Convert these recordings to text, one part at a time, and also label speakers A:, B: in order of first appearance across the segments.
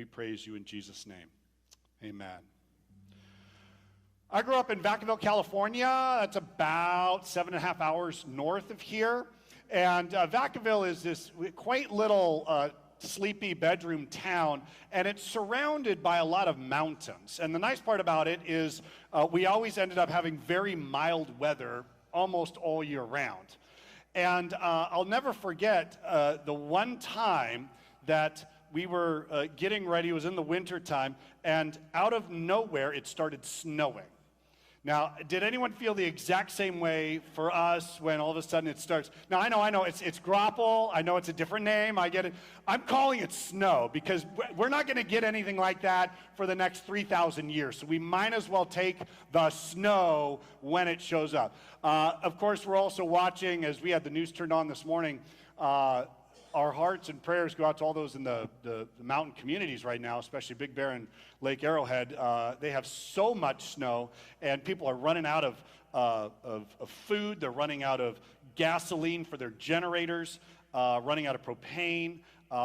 A: we praise you in Jesus' name. Amen. I grew up in Vacaville, California. That's about 7.5 hours north of here. And Vacaville is this quaint little sleepy bedroom town, and it's surrounded by a lot of mountains. And the nice part about it is we always ended up having very mild weather almost all year round. And I'll never forget the one time that we were getting ready. It was in the winter time, and out of nowhere it started snowing. Now, did anyone feel the exact same way for us when all of a sudden it starts? Now, I know, it's grapple. I know it's a different name. I get it. I'm calling it snow because we're not going to get anything like that for the next 3,000 years. So we might as well take the snow when it shows up. Of course, we're also watching, as we had the news turned on this morning, our hearts and prayers go out to all those in the mountain communities right now, especially Big Bear and Lake Arrowhead. They have so much snow, and people are running out of food. They're running out of gasoline for their generators, running out of propane.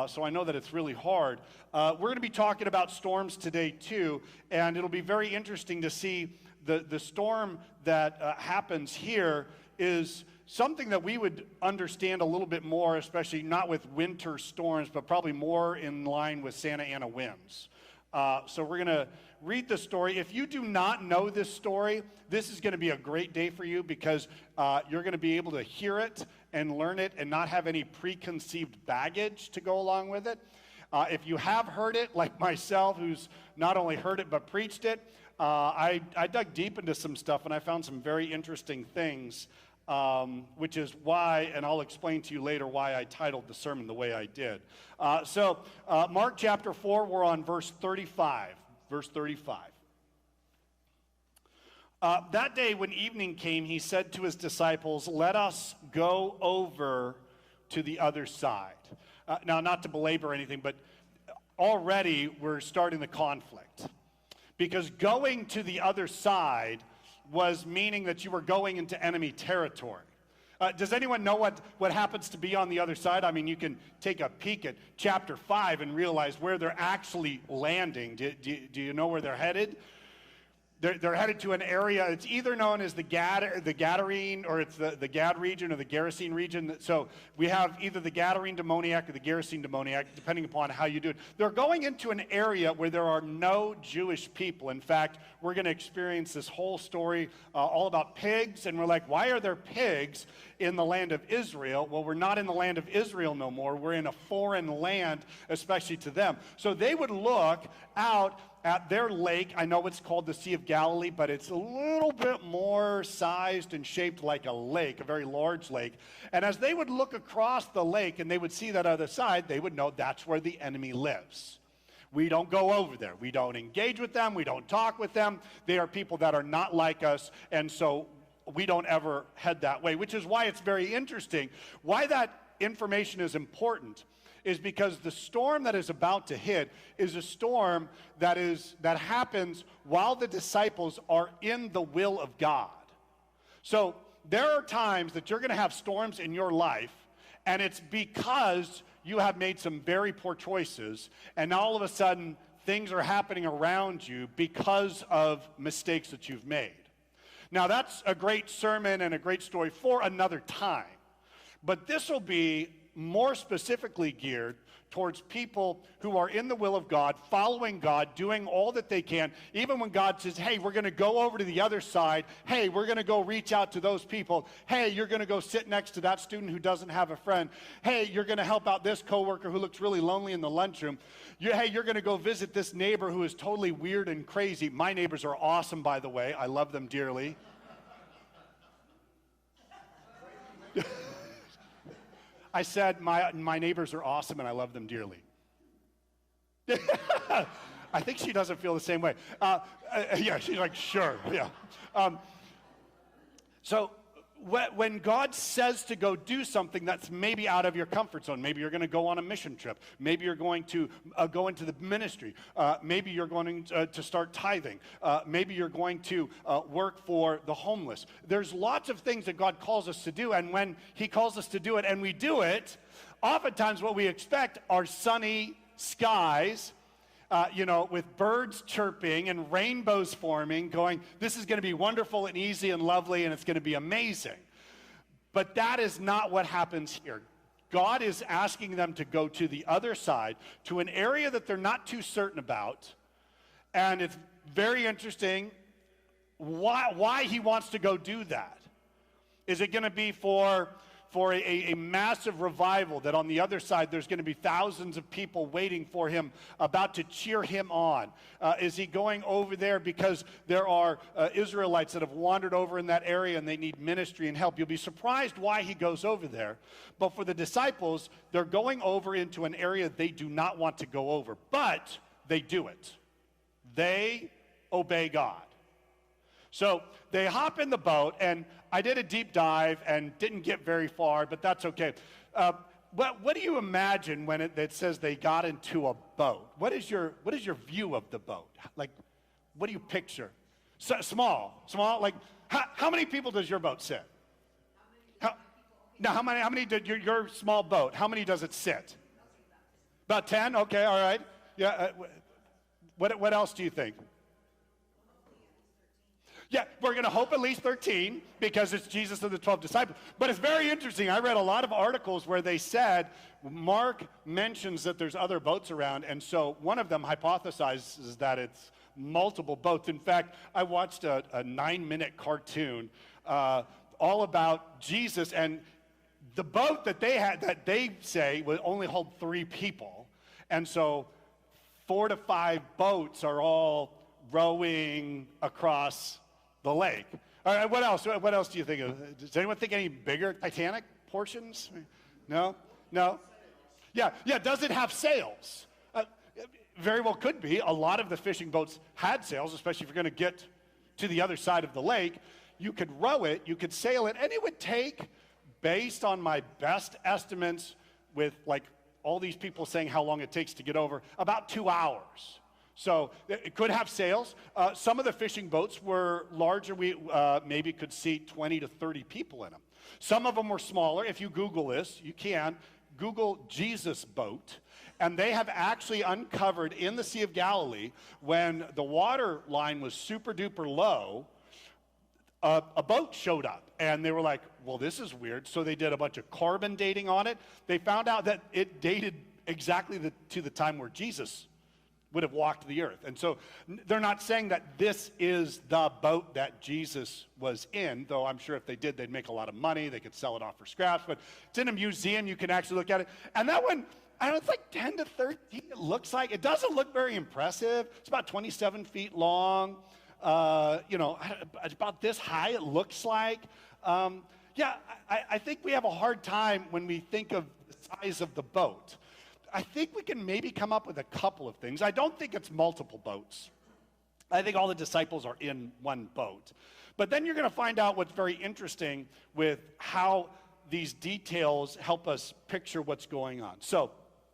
A: So I know that it's really hard. We're going to be talking about storms today, too, and it'll be very interesting to see the storm that happens here is something that we would understand a little bit more, especially not with winter storms, but probably more in line with Santa Ana winds. So we're going to read the story. If you do not know this story, this is going to be a great day for you because you're going to be able to hear it and learn it and not have any preconceived baggage to go along with it. If you have heard it, like myself, who's not only heard it but preached it, I dug deep into some stuff and I found some very interesting things. Which is why, and I'll explain to you later why I titled the sermon the way I did. So Mark chapter 4, we're on verse 35. Verse 35. That day when evening came, he said to his disciples, "Let us go over to the other side." Now, not to belabor anything, but already we're starting the conflict. Because going to the other side was meaning that you were going into enemy territory. Does anyone know what happens to be on the other side? I mean, you can take a peek at chapter 5 and realize where they're actually landing. Do you know where they're headed? They're headed to an area, it's either known as the Gadarene, or it's the Gad region or the Gerasene region. So we have either the Gadarene demoniac or the Gerasene demoniac, depending upon how you do it. They're going into an area where there are no Jewish people. In fact, we're going to experience this whole story all about pigs, and we're like, why are there pigs in the land of Israel? Well, we're not in the land of Israel no more. We're in a foreign land, especially to them. So they would look out at their lake. I know it's called the Sea of Galilee, but it's a little bit more sized and shaped like a lake, a very large lake. And as they would look across the lake and they would see that other side, they would know that's where the enemy lives. We don't go over there. We don't engage with them. We don't talk with them. They are people that are not like us, and so we don't ever head that way, which is why it's very interesting. Why that information is important is because the storm that is about to hit is a storm that happens while the disciples are in the will of God. So there are times that you're going to have storms in your life, and it's because you have made some very poor choices, and now all of a sudden things are happening around you because of mistakes that you've made. Now that's a great sermon and a great story for another time, but this will be more specifically geared towards people who are in the will of God, following God, doing all that they can, even when God says, hey, we're going to go over to the other side. Hey, we're going to go reach out to those people. Hey, you're going to go sit next to that student who doesn't have a friend. Hey, you're going to help out this coworker who looks really lonely in the lunchroom. Hey, you're going to go visit this neighbor who is totally weird and crazy. My neighbors are awesome, by the way. I love them dearly. I said my neighbors are awesome and I love them dearly. I think she doesn't feel the same way. Yeah, she's like, sure, yeah. So when God says to go do something that's maybe out of your comfort zone, maybe you're going to go on a mission trip, maybe you're going to go into the ministry, maybe you're going to start tithing, maybe you're going to work for the homeless. There's lots of things that God calls us to do, and when he calls us to do it and we do it, oftentimes what we expect are sunny skies, with birds chirping and rainbows forming, going, this is going to be wonderful and easy and lovely and it's going to be amazing. But that is not what happens here. God is asking them to go to the other side, to an area that they're not too certain about. And it's very interesting why he wants to go do that. Is it going to be for a massive revival that on the other side there's going to be thousands of people waiting for him, about to cheer him on? Is he going over there because there are Israelites that have wandered over in that area and they need ministry and help? You'll be surprised why he goes over there. But for the disciples, they're going over into an area they do not want to go over, but they do it. They obey God. So they hop in the boat, and I did a deep dive and didn't get very far, but that's okay. What do you imagine when it says they got into a boat? What is your view of the boat? Like, what do you picture? Small. Like, how many people does your boat sit? How many did your small boat? How many does it sit? About 10. Okay, all right. Yeah. What else do you think? Yeah, we're going to hope at least 13 because it's Jesus and the 12 disciples. But it's very interesting. I read a lot of articles where they said Mark mentions that there's other boats around, and so one of them hypothesizes that it's multiple boats. In fact, I watched a 9-minute cartoon all about Jesus, and the boat that they had, that they say would only hold 3 people, and so 4 to 5 boats are all rowing across the lake. All right, what else? What else do you think of? Does anyone think any bigger Titanic portions? No? Yeah, does it have sails? Very well could be. A lot of the fishing boats had sails, especially if you're going to get to the other side of the lake. You could row it, you could sail it, and it would take, based on my best estimates, with like all these people saying how long it takes to get over, about 2 hours. So it could have sails. Some of the fishing boats were larger. We maybe could seat 20 to 30 people in them. Some of them were smaller. If you Google this, you can. Google Jesus boat. And they have actually uncovered in the Sea of Galilee, when the water line was super duper low, a boat showed up. And they were like, well, this is weird. So they did a bunch of carbon dating on it. They found out that it dated exactly to the time where Jesus would have walked the earth. And so they're not saying that this is the boat that Jesus was in, though I'm sure if they did, they'd make a lot of money. They could sell it off for scraps. But it's in a museum. You can actually look at it. And that one, I don't know, it's like 10 to 13, it looks like. It doesn't look very impressive. It's about 27 feet long. It's about this high, it looks like. I think we have a hard time when we think of the size of the boat. I think we can maybe come up with a couple of things. I don't think it's multiple boats. I think all the disciples are in one boat. But then you're going to find out what's very interesting with how these details help us picture what's going on. So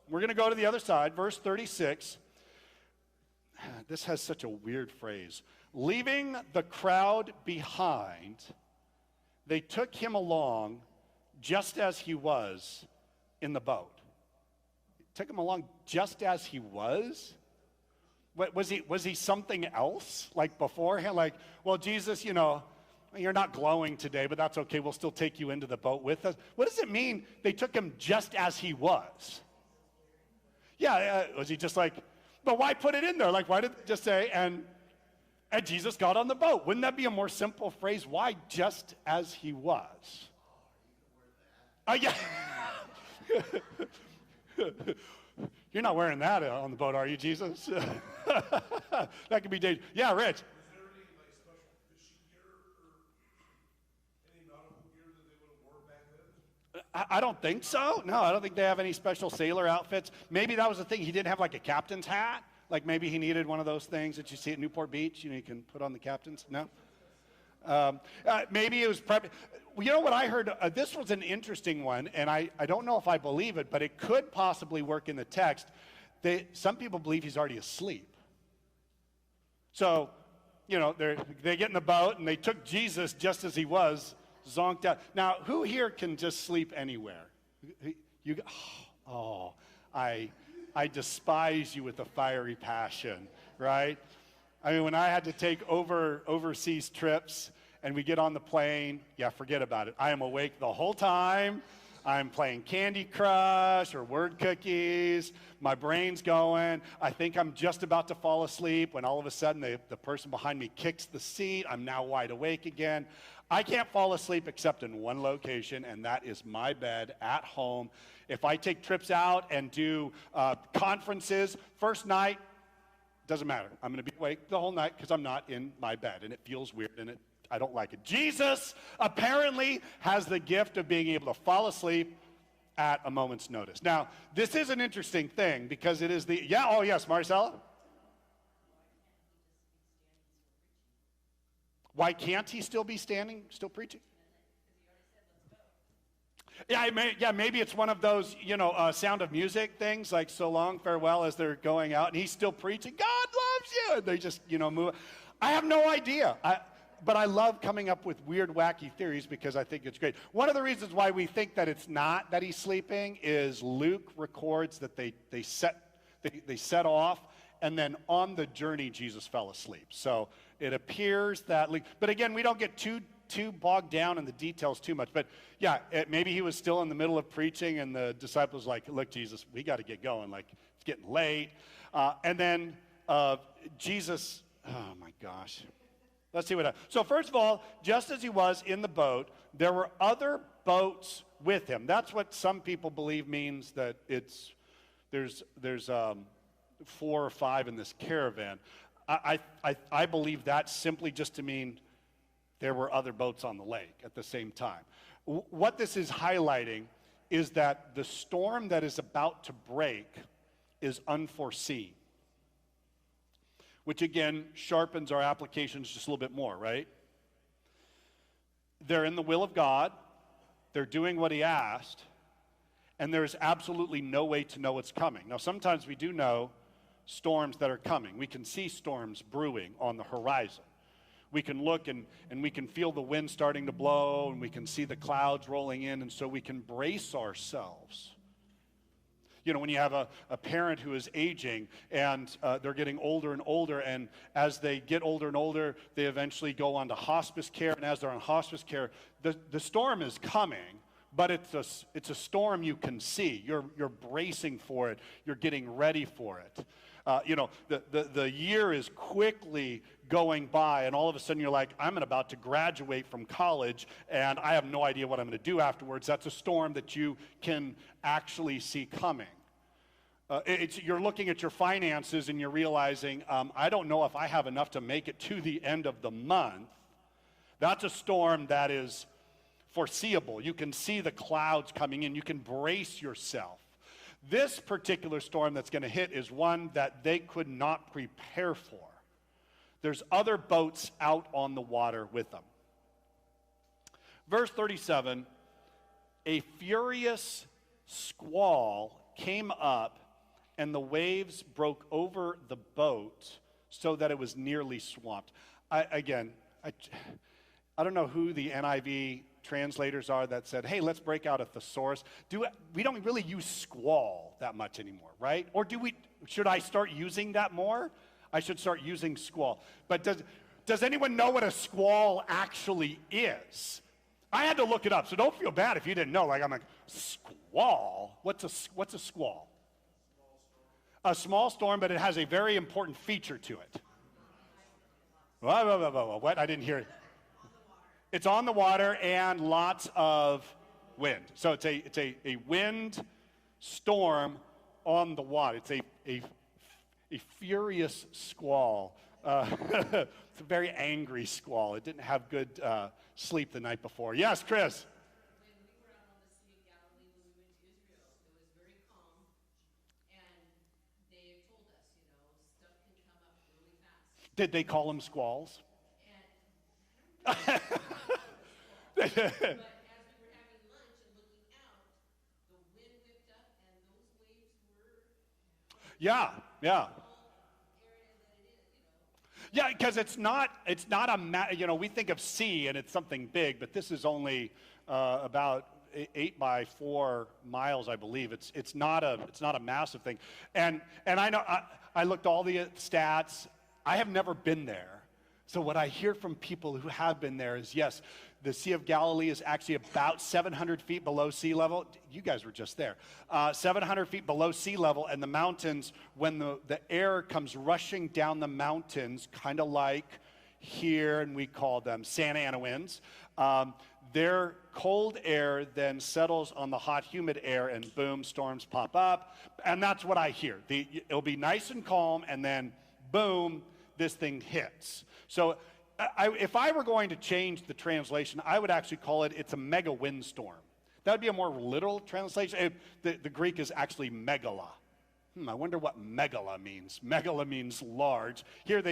A: we're going to go to the other side, verse 36. This has such a weird phrase. Leaving the crowd behind, they took him along just as he was in the boat. Took him along just as he was? Was he something else, like beforehand? Like, well, Jesus, you're not glowing today, but that's okay. We'll still take you into the boat with us. What does it mean they took him just as he was? Yeah, was he just like, but why put it in there? Like, why did it just say, and Jesus got on the boat? Wouldn't that be a more simple phrase? Why just as he was? Yeah. You're not wearing that on the boat, are you, Jesus? That could be dangerous. Yeah, Rich.
B: Is there any special fishing gear or any nautical gear that they would have worn back then?
A: I don't think so. No, I don't think they have any special sailor outfits. Maybe that was the thing. He didn't have like a captain's hat. Like maybe he needed one of those things that you see at Newport Beach. You can put on the captain's. No. Maybe it was prep. You know what I heard? This was an interesting one, and I don't know if I believe it, but it could possibly work in the text. Some people believe he's already asleep. So, they get in the boat, and they took Jesus just as he was, zonked out. Now, who here can just sleep anywhere? I despise you with a fiery passion, right? I mean, when I had to take overseas trips and we get on the plane, yeah, forget about it. I am awake the whole time. I'm playing Candy Crush or word cookies. My brain's going. I think I'm just about to fall asleep when all of a sudden the person behind me kicks the seat. I'm now wide awake again. I can't fall asleep except in one location, and that is my bed at home. If I take trips out and do conferences, first night, doesn't matter. I'm going to be awake the whole night because I'm not in my bed, and it feels weird, and I don't like it. Jesus apparently has the gift of being able to fall asleep at a moment's notice. Now, this is an interesting thing because it is oh yes, Marcella? Why can't he still be standing, still preaching? Yeah, maybe it's one of those, Sound of Music things, like so long, farewell, as they're going out, and he's still preaching, God loves you, and they just, move. I have no idea. But I love coming up with weird, wacky theories because I think it's great. One of the reasons why we think that it's not that he's sleeping is Luke records that they set off, and then on the journey, Jesus fell asleep. So it appears that, but again, we don't get too bogged down in the details too much. But yeah, maybe he was still in the middle of preaching, and the disciples like, look, Jesus, we got to get going. Like, it's getting late. And then Jesus, oh my gosh. Let's see what. So first of all, just as he was in the boat, there were other boats with him. That's what some people believe means that there's 4 or 5 in this caravan. I believe that's simply just to mean there were other boats on the lake at the same time. What this is highlighting is that the storm that is about to break is unforeseen, which again sharpens our applications just a little bit more, right? They're in the will of God, they're doing what he asked, and there's absolutely no way to know what's coming. Now, sometimes we do know storms that are coming. We can see storms brewing on the horizon. We can look and we can feel the wind starting to blow, and we can see the clouds rolling in, and so we can brace ourselves. When you have a parent who is aging and they're getting older and older, and as they get older and older, they eventually go on to hospice care, and as they're on hospice care, the storm is coming, but it's a storm you can see. You're bracing for it. You're getting ready for it. The year is quickly going by, and all of a sudden you're like, I'm about to graduate from college, and I have no idea what I'm going to do afterwards. That's a storm that you can actually see coming. You're looking at your finances, and you're realizing, I don't know if I have enough to make it to the end of the month. That's a storm that is foreseeable. You can see the clouds coming in. You can brace yourself. This particular storm that's going to hit is one that they could not prepare for. There's other boats out on the water with them. Verse 37, a furious squall came up, and the waves broke over the boat so that it was nearly swamped. I don't know who the NIV translators are that said, hey, let's break out a thesaurus. We don't really use squall that much anymore, right? Or should I start using that more? I should start using squall. But does anyone know what a squall actually is? I had to look it up, so don't feel bad if you didn't know. Like, I'm like, squall? What's a squall? A small storm, but it has a very important feature to it. What? I didn't hear it. It's on the water and lots of wind. So it's a wind storm on the water. It's a furious squall. It's a very angry squall. It didn't have good sleep the night before. Yes, Chris?
C: When we were out on the Sea of Galilee, when we went to Israel, it was very calm, and they told us, stuff can come up really fast.
A: Did they call them squalls?
C: But as we were having lunch and looking out, the wind whipped up, and those waves were
A: Yeah.
C: area that it is,
A: Yeah, because it's not we think of sea and it's something big, but this is only about 8 by 4 miles, I believe. It's not a massive thing. And I know I looked all the stats. I have never been there. So what I hear from people who have been there is, yes, the Sea of Galilee is actually about 700 feet below sea level. You guys were just there. 700 feet below sea level, and the mountains, when the air comes rushing down the mountains, kind of like here, and we call them Santa Ana winds, their cold air then settles on the hot, humid air, and boom, storms pop up. And that's what I hear. It'll be nice and calm, and then boom, this thing hits. So if I were going to change the translation, I would actually call it's a mega windstorm. That would be a more literal translation. The Greek is actually megala. I wonder what megala means. Megala means large. Here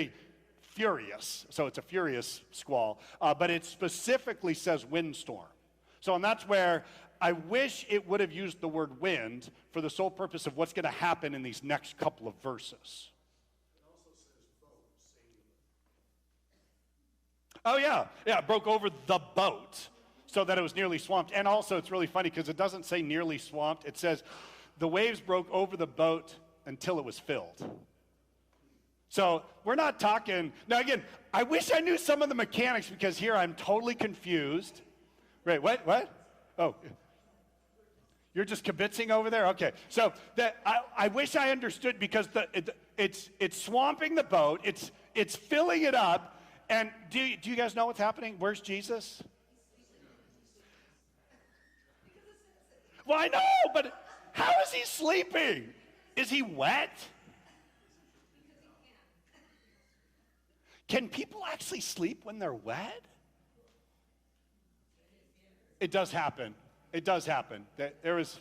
A: furious, so it's a furious squall, but it specifically says windstorm. So, and that's where I wish it would have used the word wind for the sole purpose of what's going to happen in these next couple of verses. Oh, yeah, it broke over the boat so that it was nearly swamped. And also, it's really funny because it doesn't say nearly swamped. It says the waves broke over the boat until it was filled. So we're not talking, now again, I wish I knew some of the mechanics because here I'm totally confused. Right, what? Oh, you're just kibitzing over there? Okay, so I wish I understood because it's swamping the boat, it's filling it up. And do you guys know what's happening? Where's Jesus? Well, I know, but how is he sleeping? Is he wet? Can people actually sleep when they're wet? It does happen. It does happen. There was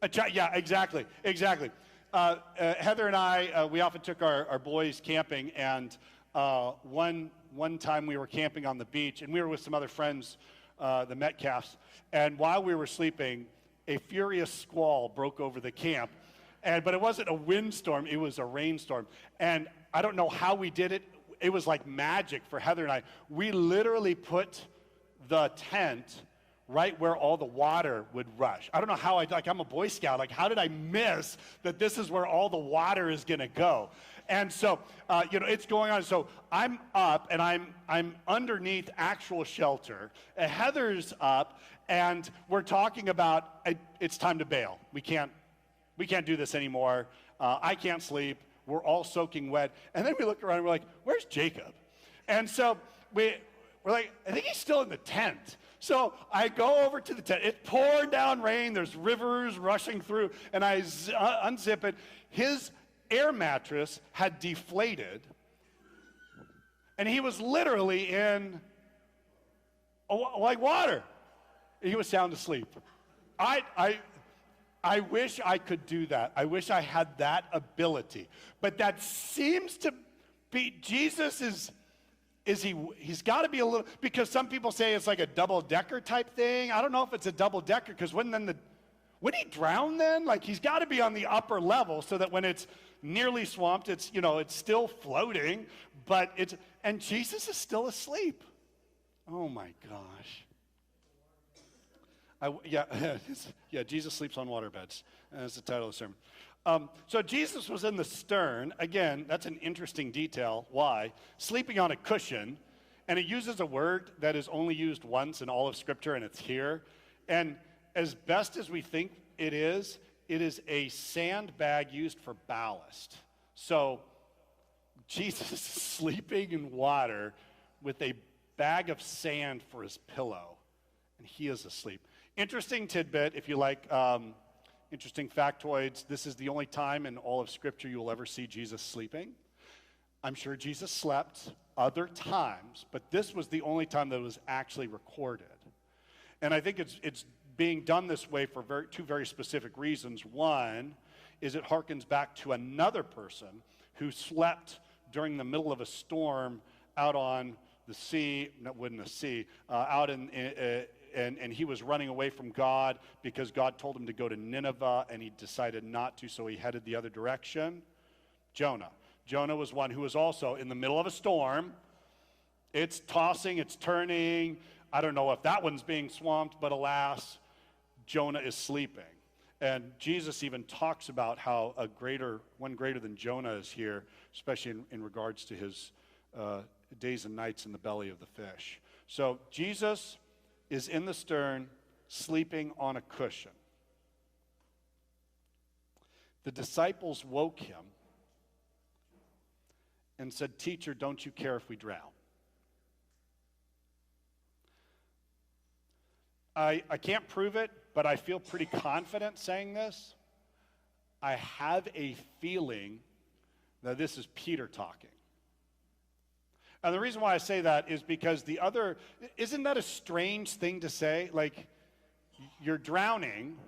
A: a child. Yeah, exactly. Heather and I, we often took our boys camping, and one time we were camping on the beach, and we were with some other friends, the Metcalfs, and while we were sleeping, a furious squall broke over the camp, but it wasn't a windstorm, it was a rainstorm, and I don't know how we did it. It was like magic for Heather and I. We literally put the tent right where all the water would rush. I don't know how I'm a Boy Scout. Like, how did I miss that this is where all the water is going to go? And so, it's going on. So I'm up, and I'm underneath actual shelter. Heather's up, and we're talking about it's time to bail. We can't do this anymore. I can't sleep. We're all soaking wet. And then we look around and we're like, where's Jacob? And so we're like, I think he's still in the tent. So I go over to the tent. It's pouring down rain. There's rivers rushing through. And I unzip it. His air mattress had deflated. And he was literally in like water. He was sound asleep. I wish I could do that. I wish I had that ability. But that seems to be, Jesus he's got to be a little, because some people say it's like a double-decker type thing. I don't know if it's a double-decker, because would he drown then? Like, he's got to be on the upper level so that when it's nearly swamped, it's still floating, and Jesus is still asleep. Oh my gosh. Jesus sleeps on waterbeds. That's the title of the sermon. So Jesus was in the stern. Again, that's an interesting detail. Why? Sleeping on a cushion. And it uses a word that is only used once in all of Scripture, and it's here. And as best as we think it is a sandbag used for ballast. So Jesus is sleeping in water with a bag of sand for his pillow, and he is asleep. Interesting tidbit, if you like interesting factoids, this is the only time in all of Scripture you will ever see Jesus sleeping. I'm sure Jesus slept other times, but this was the only time that it was actually recorded. And I think it's being done this way for two very specific reasons. One is it harkens back to another person who slept during the middle of a storm out on the sea, out and he was running away from God because God told him to go to Nineveh, and he decided not to, so he headed the other direction. Jonah. Jonah was one who was also in the middle of a storm. It's tossing, it's turning. I don't know if that one's being swamped, but alas, Jonah is sleeping. And Jesus even talks about how one greater than Jonah is here, especially in regards to his days and nights in the belly of the fish. So Jesus is in the stern, sleeping on a cushion. The disciples woke him and said, "Teacher, don't you care if we drown?" I can't prove it, but I feel pretty confident saying this. I have a feeling that this is Peter talking. And the reason why I say that is because isn't that a strange thing to say? Like, you're drowning,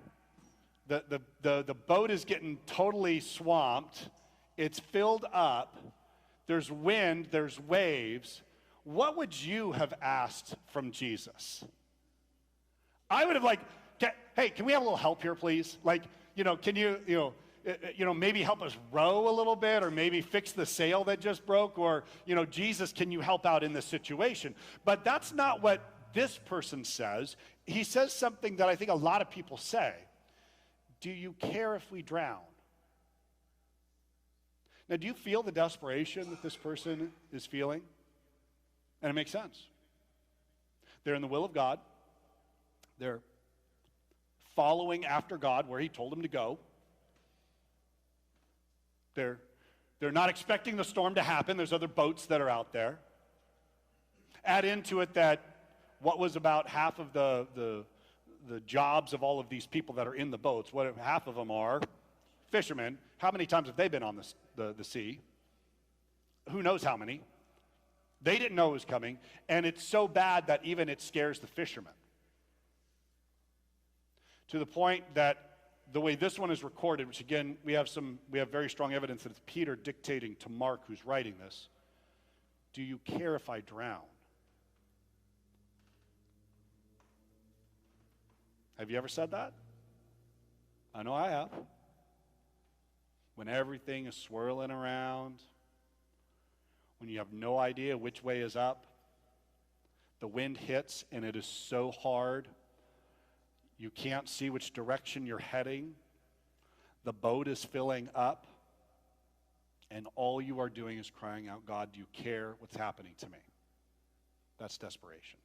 A: the boat is getting totally swamped, it's filled up, there's wind, there's waves. What would you have asked from Jesus? I would have hey, can we have a little help here, please? Can you, maybe help us row a little bit, or maybe fix the sail that just broke, or, Jesus, can you help out in this situation? But that's not what this person says. He says something that I think a lot of people say. Do you care if we drown? Now, do you feel the desperation that this person is feeling? And it makes sense. They're in the will of God. They're following after God where he told them to go. They're not expecting the storm to happen. There's other boats that are out there. Add into it that what was about half of the jobs of all of these people that are in the boats, what half of them are fishermen. How many times have they been on the sea? Who knows how many? They didn't know it was coming, and it's so bad that even it scares the fishermen. To the point that the way this one is recorded, which again, we have very strong evidence that it's Peter dictating to Mark, who's writing this. Do you care if I drown? Have you ever said that? I know I have. When everything is swirling around, when you have no idea which way is up, the wind hits and it is so hard, you can't see which direction you're heading. The boat is filling up, and all you are doing is crying out, "God, do you care what's happening to me?" That's desperation.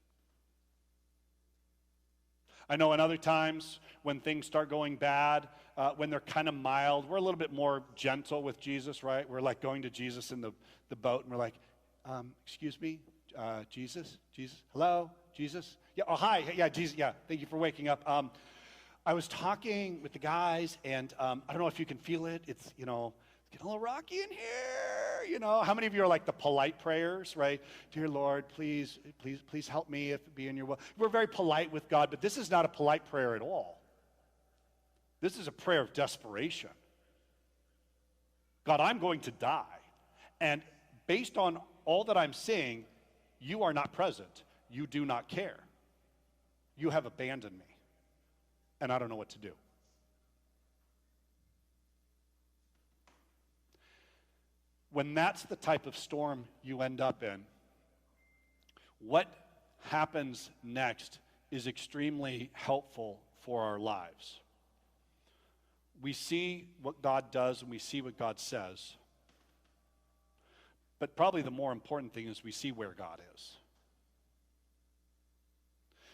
A: I know in other times when things start going bad, when they're kind of mild, we're a little bit more gentle with Jesus, right? We're like going to Jesus in the boat, and we're like, "Excuse me, Jesus, hello, Jesus? Yeah, oh, hi, yeah, Jesus, yeah, thank you for waking up. I was talking with the guys, and I don't know if you can feel it. It's getting a little rocky in here, How many of you are like the polite prayers, right? Dear Lord, please help me if it be in your will. We're very polite with God, but this is not a polite prayer at all. This is a prayer of desperation. God, I'm going to die, and based on all that I'm seeing, you are not present. You do not care. You have abandoned me, and I don't know what to do. When that's the type of storm you end up in, what happens next is extremely helpful for our lives. We see what God does and we see what God says. But probably the more important thing is we see where God is.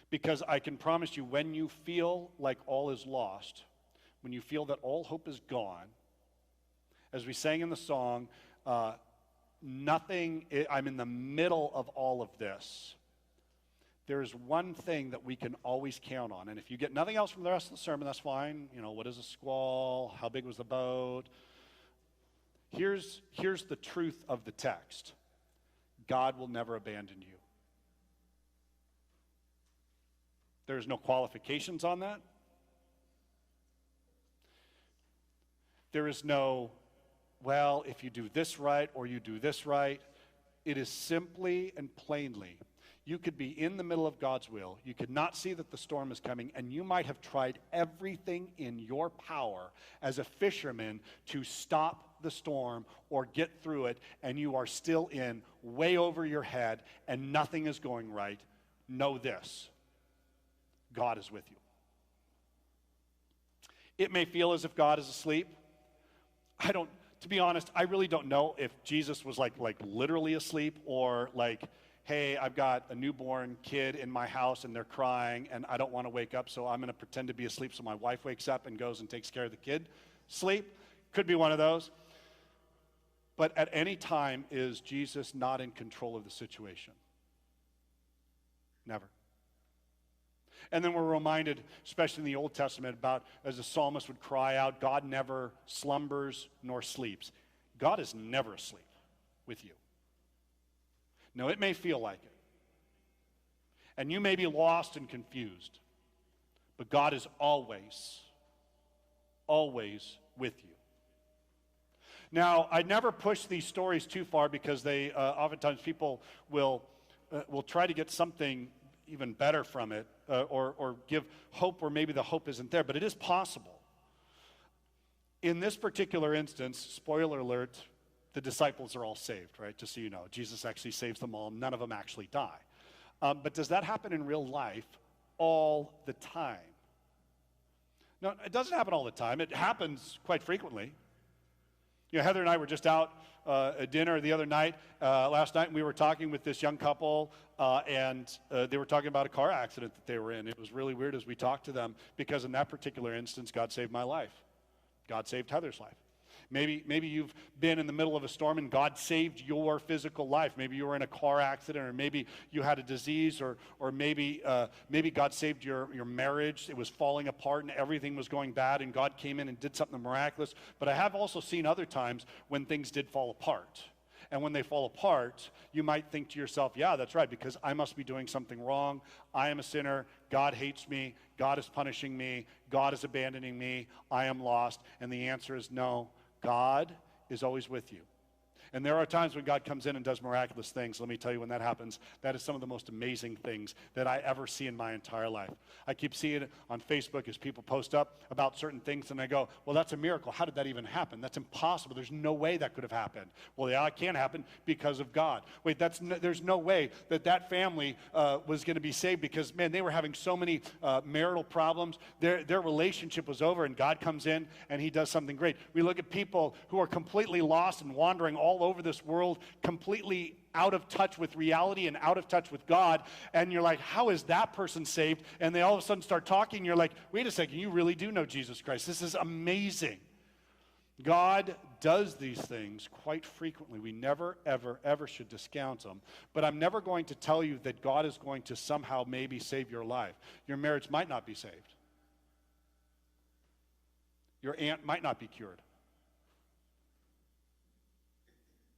A: Because I can promise you, when you feel like all is lost, when you feel that all hope is gone, as we sang in the song, I'm in the middle of all of this. There's one thing that we can always count on. And if you get nothing else from the rest of the sermon, that's fine. What is a squall? How big was the boat? Here's the truth of the text. God will never abandon you. There's no qualifications on that. There is no, well, if you do this right or you do this right. It is simply and plainly, you could be in the middle of God's will. You could not see that the storm is coming, and you might have tried everything in your power as a fisherman to stop the storm or get through it, and you are still in way over your head, and nothing is going right. know this: God is with you. It may feel as if God is asleep. To be honest, I really don't know if Jesus was like literally asleep, or like, hey, I've got a newborn kid in my house and they're crying and I don't want to wake up, so I'm going to pretend to be asleep so my wife wakes up and goes and takes care of the kid. Sleep could be one of those. But at any time, is Jesus not in control of the situation? Never. And then we're reminded, especially in the Old Testament, about as the psalmist would cry out, God never slumbers nor sleeps. God is never asleep with you. No, it may feel like it. And you may be lost and confused. But God is always, always with you. Now, I never push these stories too far, because they oftentimes people will try to get something even better from it, or give hope where maybe the hope isn't there, but it is possible. In this particular instance, spoiler alert, the disciples are all saved, right? Just so you know, Jesus actually saves them all. None of them actually die. But does that happen in real life all the time? No, it doesn't happen all the time. It happens quite frequently. You know, Heather and I were just out at dinner the other night, last night, and we were talking with this young couple, and they were talking about a car accident that they were in. It was really weird as we talked to them, because in that particular instance, God saved my life. God saved Heather's life. Maybe you've been in the middle of a storm and God saved your physical life. Maybe you were in a car accident, or maybe you had a disease, or maybe God saved your marriage. It was falling apart and everything was going bad, and God came in and did something miraculous. But I have also seen other times when things did fall apart. And when they fall apart, you might think to yourself, yeah, that's right, because I must be doing something wrong. I am a sinner. God hates me. God is punishing me. God is abandoning me. I am lost. And the answer is no. God is always with you. And there are times when God comes in and does miraculous things. Let me tell you, when that happens, that is some of the most amazing things that I ever see in my entire life. I keep seeing it on Facebook as people post up about certain things, and I go, well, that's a miracle. How did that even happen? That's impossible. There's no way that could have happened. Well, yeah, it can happen because of God. Wait, there's no way that family was going to be saved, because, man, they were having so many marital problems. Their relationship was over, and God comes in and he does something great. We look at people who are completely lost and wandering all over this world, completely out of touch with reality and out of touch with God, and you're like, how is that person saved? And they all of a sudden start talking, you're like, wait a second, you really do know Jesus Christ. This is amazing. God does these things quite frequently. We never, ever, ever should discount them. But I'm never going to tell you that God is going to somehow maybe save your life. Your marriage might not be saved. Your aunt might not be cured.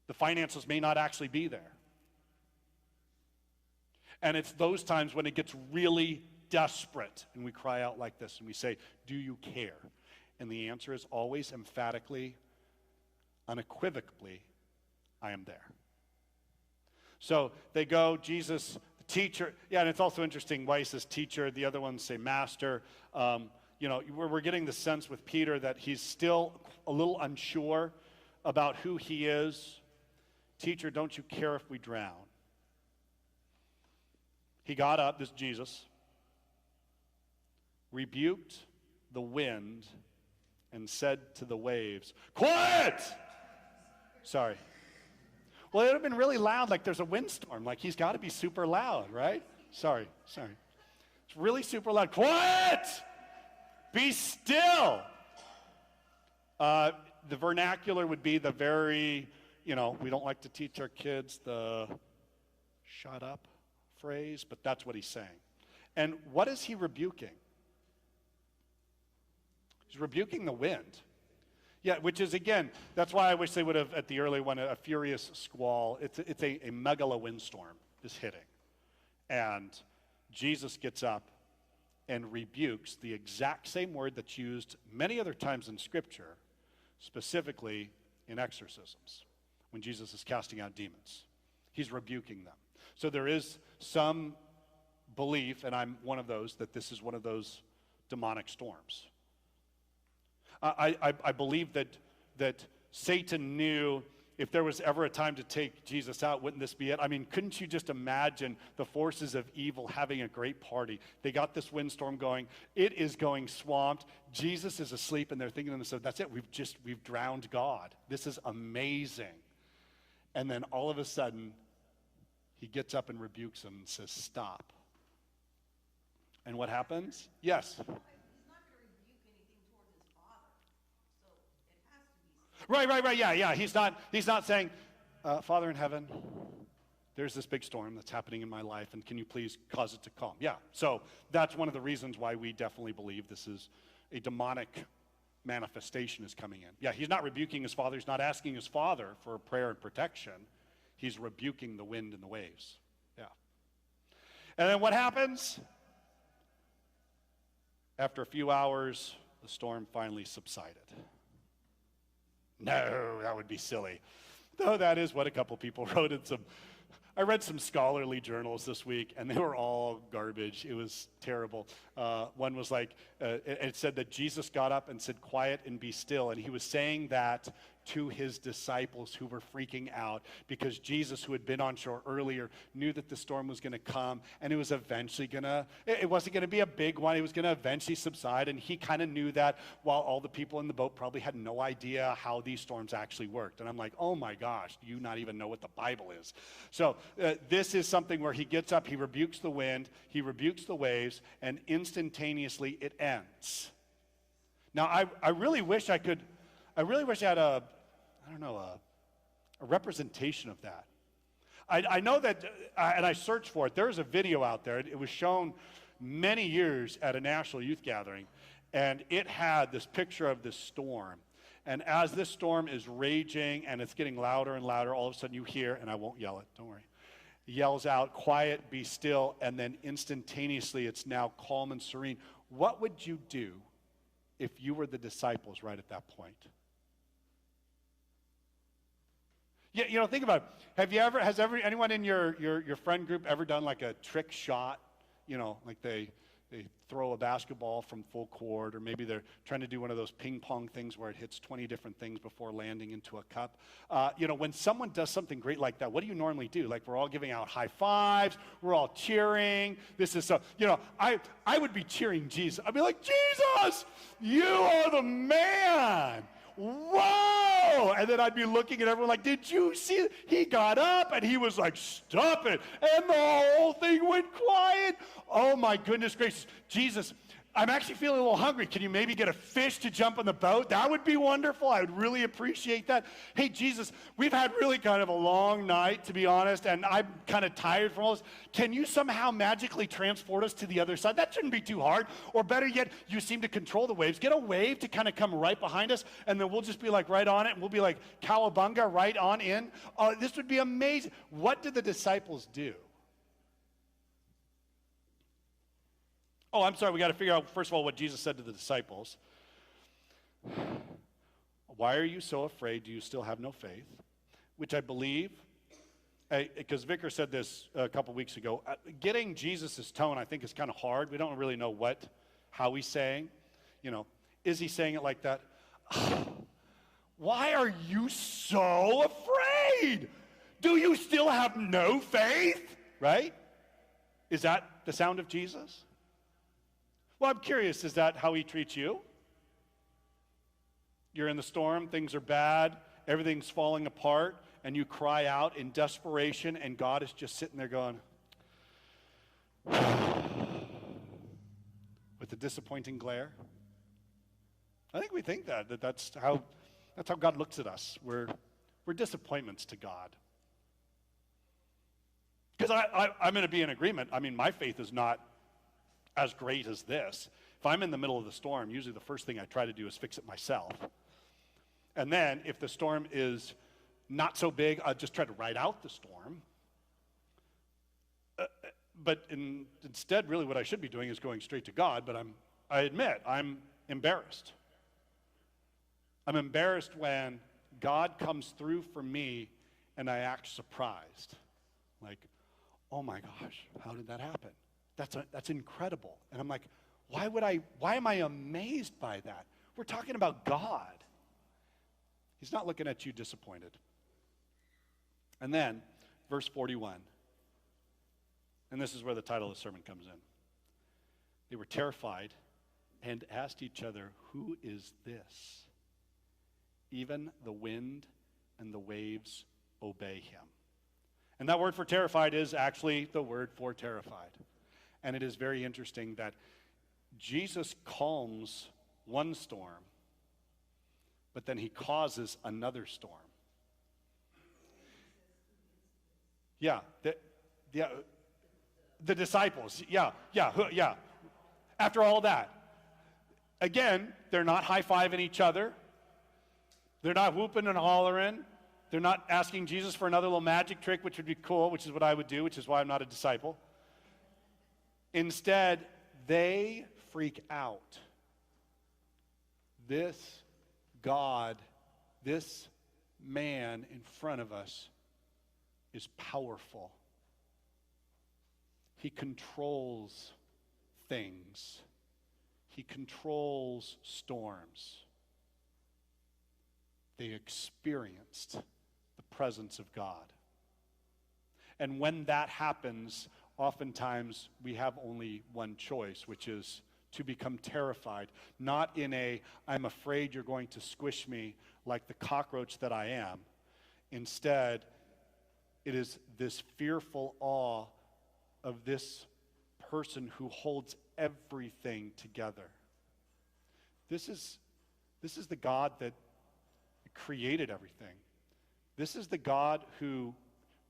A: The finances may not actually be there. And it's those times when it gets really desperate and we cry out like this and we say, do you care? And the answer is always emphatically, unequivocally, I am there. So they go, Jesus, the teacher. Yeah, and it's also interesting why he says teacher. The other ones say master. We're getting the sense with Peter that he's still a little unsure about who he is. Teacher, don't you care if we drown? He got up, this Jesus, rebuked the wind and said to the waves, quiet! Sorry. Well, it would have been really loud, like there's a windstorm. Like he's got to be super loud, right? Sorry. It's really super loud. Quiet! Be still! The vernacular would be the very... we don't like to teach our kids the shut up phrase, but that's what he's saying. And what is he rebuking? He's rebuking the wind. Yeah, which is, again, that's why I wish they would have, at the early one, a furious squall. It's a megalo windstorm is hitting. And Jesus gets up and rebukes the exact same word that's used many other times in Scripture, specifically in exorcisms, when Jesus is casting out demons. He's rebuking them. So there is some belief, and I'm one of those, that this is one of those demonic storms. I believe that Satan knew if there was ever a time to take Jesus out, wouldn't this be it? I mean, couldn't you just imagine the forces of evil having a great party? They got this windstorm going. It is going swamped. Jesus is asleep, and they're thinking to themselves, that's it. We've drowned God. This is amazing. And then all of a sudden, he gets up and rebukes them and says, stop. And what happens? Yes.
D: He's not going to rebuke anything toward his father, so it has to be.
A: Right. Yeah. He's not saying, Father in heaven, there's this big storm that's happening in my life, and can you please cause it to calm? Yeah. So that's one of the reasons why we definitely believe this is a demonic manifestation is coming in. Yeah, he's not rebuking his father. He's not asking his father for prayer and protection. He's rebuking the wind and the waves. Yeah. And then what happens? After a few hours, the storm finally subsided. No, that would be silly. Though that is what a couple people wrote in some. I read some scholarly journals this week, and they were all garbage. It was terrible. One was like, it said that Jesus got up and said, quiet and be still. And he was saying that to his disciples who were freaking out because Jesus, who had been on shore earlier, knew that the storm was going to come, and it was eventually going to, it wasn't going to be a big one. It was going to eventually subside, and he kind of knew that while all the people in the boat probably had no idea how these storms actually worked. And I'm like, oh my gosh, do you not even know what the Bible is? So this is something where he gets up, he rebukes the wind, he rebukes the waves, and instantaneously it ends. Now, I really wish I had a representation of that. I know that, and I searched for it. There's a video out there. It was shown many years at a national youth gathering, and it had this picture of this storm. And as this storm is raging and it's getting louder and louder, all of a sudden you hear, and I won't yell it, don't worry, yells out, quiet, be still, and then instantaneously it's now calm and serene. What would you do if you were the disciples right at that point? Yeah, think about it. Has anyone in your friend group ever done like a trick shot? Like they throw a basketball from full court, or maybe they're trying to do one of those ping pong things where it hits 20 different things before landing into a cup. When someone does something great like that, what do you normally do? Like, we're all giving out high fives, we're all cheering. This is so, I would be cheering Jesus. I'd be like, Jesus, you are the man. Whoa! And then I'd be looking at everyone like, did you see? He got up and he was like, stop it. And the whole thing went quiet. Oh my goodness gracious. Jesus, I'm actually feeling a little hungry. Can you maybe get a fish to jump on the boat? That would be wonderful. I would really appreciate that. Hey, Jesus, we've had really kind of a long night, to be honest, and I'm kind of tired from all this. Can you somehow magically transport us to the other side? That shouldn't be too hard. Or better yet, you seem to control the waves. Get a wave to kind of come right behind us, and then we'll just be like right on it, and we'll be like cowabunga right on in. This would be amazing. What did the disciples do? Oh, I'm sorry, we got to figure out, first of all, what Jesus said to the disciples. Why are you so afraid? Do you still have no faith? Which I believe, because Vicar said this a couple weeks ago, getting Jesus' tone, I think, is kind of hard. We don't really know how he's saying. Is he saying it like that? Why are you so afraid? Do you still have no faith? Right? Is that the sound of Jesus? Well, I'm curious, is that how he treats you? You're in the storm, things are bad, everything's falling apart, and you cry out in desperation, and God is just sitting there going, with a disappointing glare. I think we think that's how God looks at us. We're disappointments to God. Because I'm going to be in agreement. I mean, my faith is not as great as this. If I'm in the middle of the storm, usually the first thing I try to do is fix it myself. And then if the storm is not so big, I'll just try to ride out the storm. But instead, really what I should be doing is going straight to God, but I admit, I'm embarrassed. I'm embarrassed when God comes through for me and I act surprised. Like, oh my gosh, how did that happen? That's incredible. And I'm like, why am I amazed by that? We're talking about God. He's not looking at you disappointed. And then, verse 41. And this is where the title of the sermon comes in. They were terrified and asked each other, "Who is this? Even the wind and the waves obey him." And that word for terrified is actually the word for terrified. And it is very interesting that Jesus calms one storm, but then he causes another storm. Yeah, the disciples, yeah. After all that, again, they're not high-fiving each other. They're not whooping and hollering. They're not asking Jesus for another little magic trick, which would be cool, which is what I would do, which is why I'm not a disciple. Instead, they freak out. This God, this man in front of us is powerful. He controls things. He controls storms. They experienced the presence of God. And when that happens, oftentimes we have only one choice, which is to become terrified. Not in a, I'm afraid you're going to squish me like the cockroach that I am. Instead, it is this fearful awe of this person who holds everything together. This is the God that created everything. This is the God who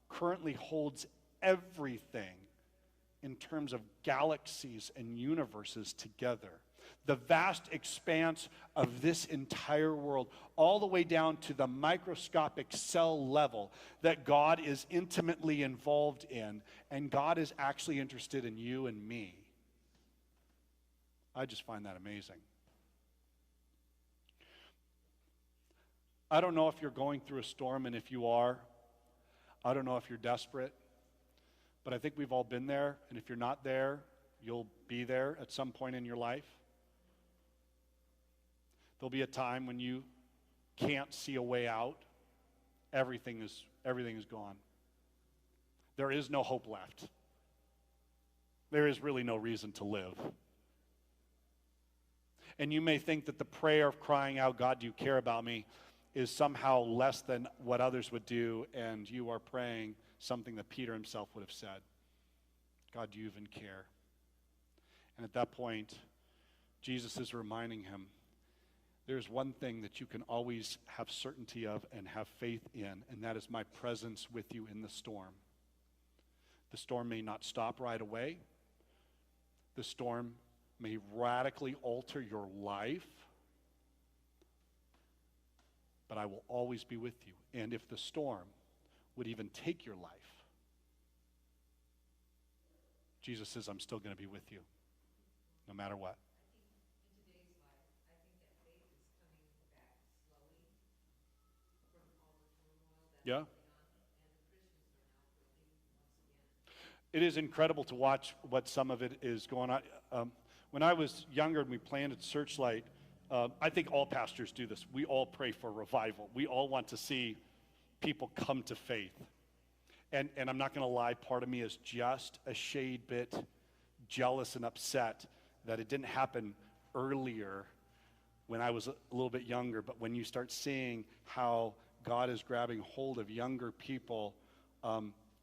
A: currently holds everything in terms of galaxies and universes together. The vast expanse of this entire world, all the way down to the microscopic cell level that God is intimately involved in, and God is actually interested in you and me. I just find that amazing. I don't know if you're going through a storm, and if you are, I don't know if you're desperate, but I think we've all been there, and if you're not there, you'll be there at some point in your life. There'll be a time when you can't see a way out. Everything is gone. There is no hope left. There is really no reason to live. And you may think that the prayer of crying out, "God, do you care about me?" is somehow less than what others would do, and you are praying something that Peter himself would have said. God, do you even care? And at that point, Jesus is reminding him, there's one thing that you can always have certainty of and have faith in, and that is my presence with you in the storm. The storm may not stop right away. The storm may radically alter your life, but I will always be with you. And if the storm would even take your life, Jesus says, I'm still going to be with you, no matter what.
C: In today's life, I think that faith is coming back slowly from all the turmoil that's
A: Yeah.
C: going on, and the Christians are now building once again.
A: It is incredible to watch what some of it is going on. When I was younger and we planted Searchlight, I think all pastors do this. We all pray for revival. We all want to see people come to faith. And I'm not going to lie, part of me is just a shade bit jealous and upset that it didn't happen earlier when I was a little bit younger. But when you start seeing how God is grabbing hold of younger people,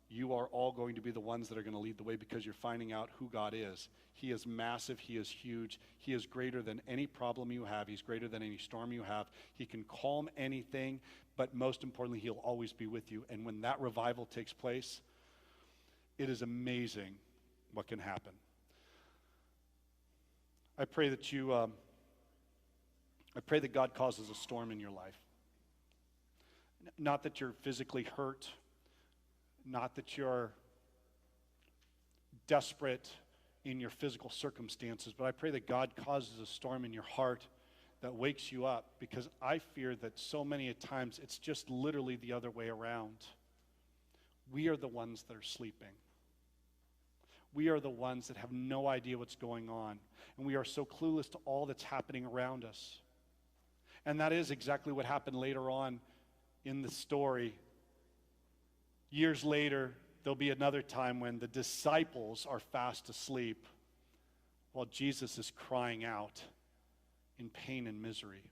A: you are all going to be the ones that are going to lead the way because you're finding out who God is. He is massive. He is huge. He is greater than any problem you have. He's greater than any storm you have. He can calm anything, but most importantly, he'll always be with you. And when that revival takes place, it is amazing what can happen. I pray that I pray that God causes a storm in your life. Not that you're physically hurt, not that you're desperate in your physical circumstances, but I pray that God causes a storm in your heart that wakes you up, because I fear that so many times it's just literally the other way around. We are the ones that are sleeping. We are the ones that have no idea what's going on, and we are so clueless to all that's happening around us. And that is exactly what happened later on in the story Years later, there'll be another time when the disciples are fast asleep while Jesus is crying out in pain and misery.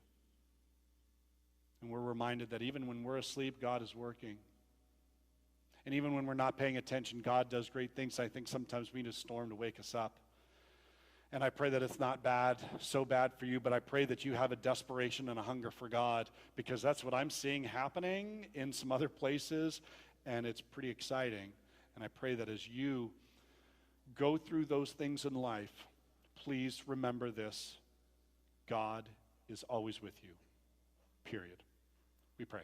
A: And we're reminded that even when we're asleep, God is working. And even when we're not paying attention, God does great things. I think sometimes we need a storm to wake us up. And I pray that it's not bad, so bad for you, but I pray that you have a desperation and a hunger for God, because that's what I'm seeing happening in some other places, and it's pretty exciting. And I pray that as you go through those things in life, please remember this: God is always with you. Period. We pray.